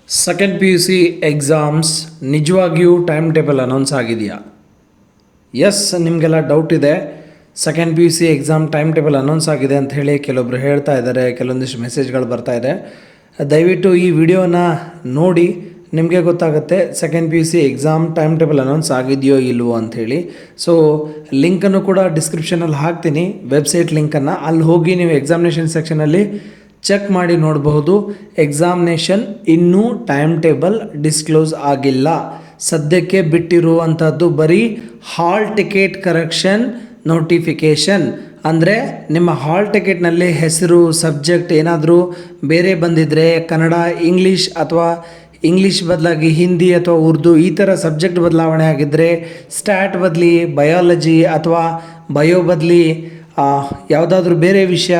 Second P U C exams ನಿಜವಾಗಿಯೂ time table announce ಆಗಿದೆಯಾ? S, ನಿಮಗೆಲ್ಲ ಡೌಟ್ ಇದೆ. Second P U C exam time table announce ಆಗಿದೆ ಅಂತ ಹೇಳಿ ಕೆಲವೊಬ್ರು ಹೇಳ್ತಾ ಇದ್ದಾರೆ, ಕೆಲವೊಂದಿಷ್ಟು ಮೆಸೇಜ್ಗಳು ಬರ್ತಾ ಇದೆ. ದಯವಿಟ್ಟು ಈ ವಿಡಿಯೋನ ನೋಡಿ, ನಿಮಗೆ ಗೊತ್ತಾಗುತ್ತೆ second P U C exam time table announce ಆಗಿದೆಯೋ ಇಲ್ವೋ ಅಂಥೇಳಿ. ಸೊ ಲಿಂಕನ್ನು ಕೂಡ ಡಿಸ್ಕ್ರಿಪ್ಷನಲ್ಲಿ ಹಾಕ್ತೀನಿ, ವೆಬ್ಸೈಟ್ ಲಿಂಕನ್ನು. ಅಲ್ಲಿ ಹೋಗಿ ನೀವು ಎಕ್ಸಾಮಿನೇಷನ್ ಸೆಕ್ಷನಲ್ಲಿ ಚೆಕ್ ಮಾಡಿ ನೋಡಬಹುದು. ಎಕ್ಸಾಮಿನೇಷನ್ ಇನ್ನೂ ಟೈಮ್ ಟೇಬಲ್ ಡಿಸ್ಕ್ಲೋಸ್ ಆಗಿಲ್ಲ. ಸದ್ಯಕ್ಕೆ ಬಿಟ್ಟಿರುವಂಥದ್ದು ಬರೀ ಹಾಲ್ ಟಿಕೆಟ್ ಕರೆಕ್ಷನ್ ನೋಟಿಫಿಕೇಷನ್. ಅಂದರೆ ನಿಮ್ಮ ಹಾಲ್ ಟಿಕೆಟ್ನಲ್ಲಿ ಹೆಸರು, ಸಬ್ಜೆಕ್ಟ್ ಏನಾದರೂ ಬೇರೆ ಬಂದಿದ್ದರೆ, ಕನ್ನಡ, ಇಂಗ್ಲೀಷ್ ಅಥವಾ ಇಂಗ್ಲೀಷ್ ಬದಲಾಗಿ ಹಿಂದಿ ಅಥವಾ ಉರ್ದು ಈ ಥರ ಸಬ್ಜೆಕ್ಟ್ ಬದಲಾವಣೆ ಆಗಿದ್ದರೆ, ಸ್ಟ್ಯಾಟ್ ಬದಲಿ ಬಯಾಲಜಿ ಅಥವಾ ಬಯೋ ಬದಲಿ ಯಾವುದಾದ್ರೂ ಬೇರೆ ವಿಷಯ,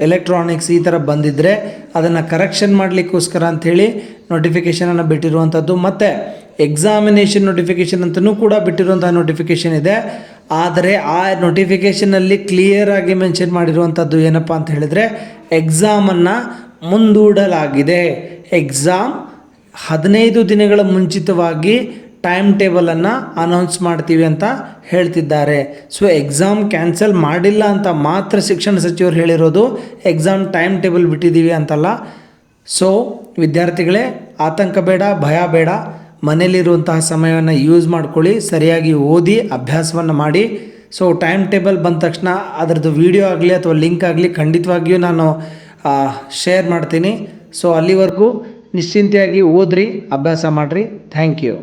ಎಲೆಕ್ಟ್ರಾನಿಕ್ಸ್ ಈ ಥರ ಬಂದಿದ್ದರೆ ಅದನ್ನು ಕರೆಕ್ಷನ್ ಮಾಡಲಿಕ್ಕೋಸ್ಕರ ಅಂಥೇಳಿ ನೋಟಿಫಿಕೇಷನನ್ನು ಬಿಟ್ಟಿರುವಂಥದ್ದು. ಮತ್ತು ಎಕ್ಸಾಮಿನೇಷನ್ ನೋಟಿಫಿಕೇಷನ್ ಅಂತಲೂ ಕೂಡ ಬಿಟ್ಟಿರುವಂಥ ನೋಟಿಫಿಕೇಷನ್ ಇದೆ. ಆದರೆ ಆ ನೋಟಿಫಿಕೇಷನಲ್ಲಿ ಕ್ಲಿಯರಾಗಿ ಮೆನ್ಷನ್ ಮಾಡಿರುವಂಥದ್ದು ಏನಪ್ಪ ಅಂತ ಹೇಳಿದರೆ, ಎಕ್ಸಾಮನ್ನು ಮುಂದೂಡಲಾಗಿದೆ. ಎಕ್ಸಾಮ್ 15 ದಿನಗಳ ಮುಂಚಿತವಾಗಿ ಟೈಮ್ ಟೇಬಲನ್ನು ಅನೌನ್ಸ್ ಮಾಡ್ತೀವಿ ಅಂತ ಹೇಳ್ತಿದ್ದಾರೆ. ಸೊ ಎಕ್ಸಾಮ್ ಕ್ಯಾನ್ಸಲ್ ಮಾಡಿಲ್ಲ ಅಂತ ಮಾತ್ರ ಶಿಕ್ಷಣ ಸಚಿವರು ಹೇಳಿರೋದು, ಎಕ್ಸಾಮ್ ಟೈಮ್ ಟೇಬಲ್ ಬಿಟ್ಟಿದ್ದೀವಿ ಅಂತಲ್ಲ. ಸೊ ವಿದ್ಯಾರ್ಥಿಗಳೇ, ಆತಂಕ ಬೇಡ, ಭಯ ಬೇಡ. ಮನೇಲಿರುವಂತಹ ಸಮಯವನ್ನು ಯೂಸ್ ಮಾಡ್ಕೊಳ್ಳಿ, ಸರಿಯಾಗಿ ಓದಿ ಅಭ್ಯಾಸವನ್ನು ಮಾಡಿ. ಸೊ ಟೈಮ್ ಟೇಬಲ್ ಬಂದ ತಕ್ಷಣ ಅದರದ್ದು ವಿಡಿಯೋ ಆಗಲಿ ಅಥವಾ ಲಿಂಕ್ ಆಗಲಿ ಖಂಡಿತವಾಗಿಯೂ ನಾನು ಶೇರ್ ಮಾಡ್ತೀನಿ. ಸೊ ಅಲ್ಲಿವರೆಗೂ ನಿಶ್ಚಿಂತೆಯಾಗಿ ಓದ್ರಿ, ಅಭ್ಯಾಸ ಮಾಡಿರಿ. Thank you.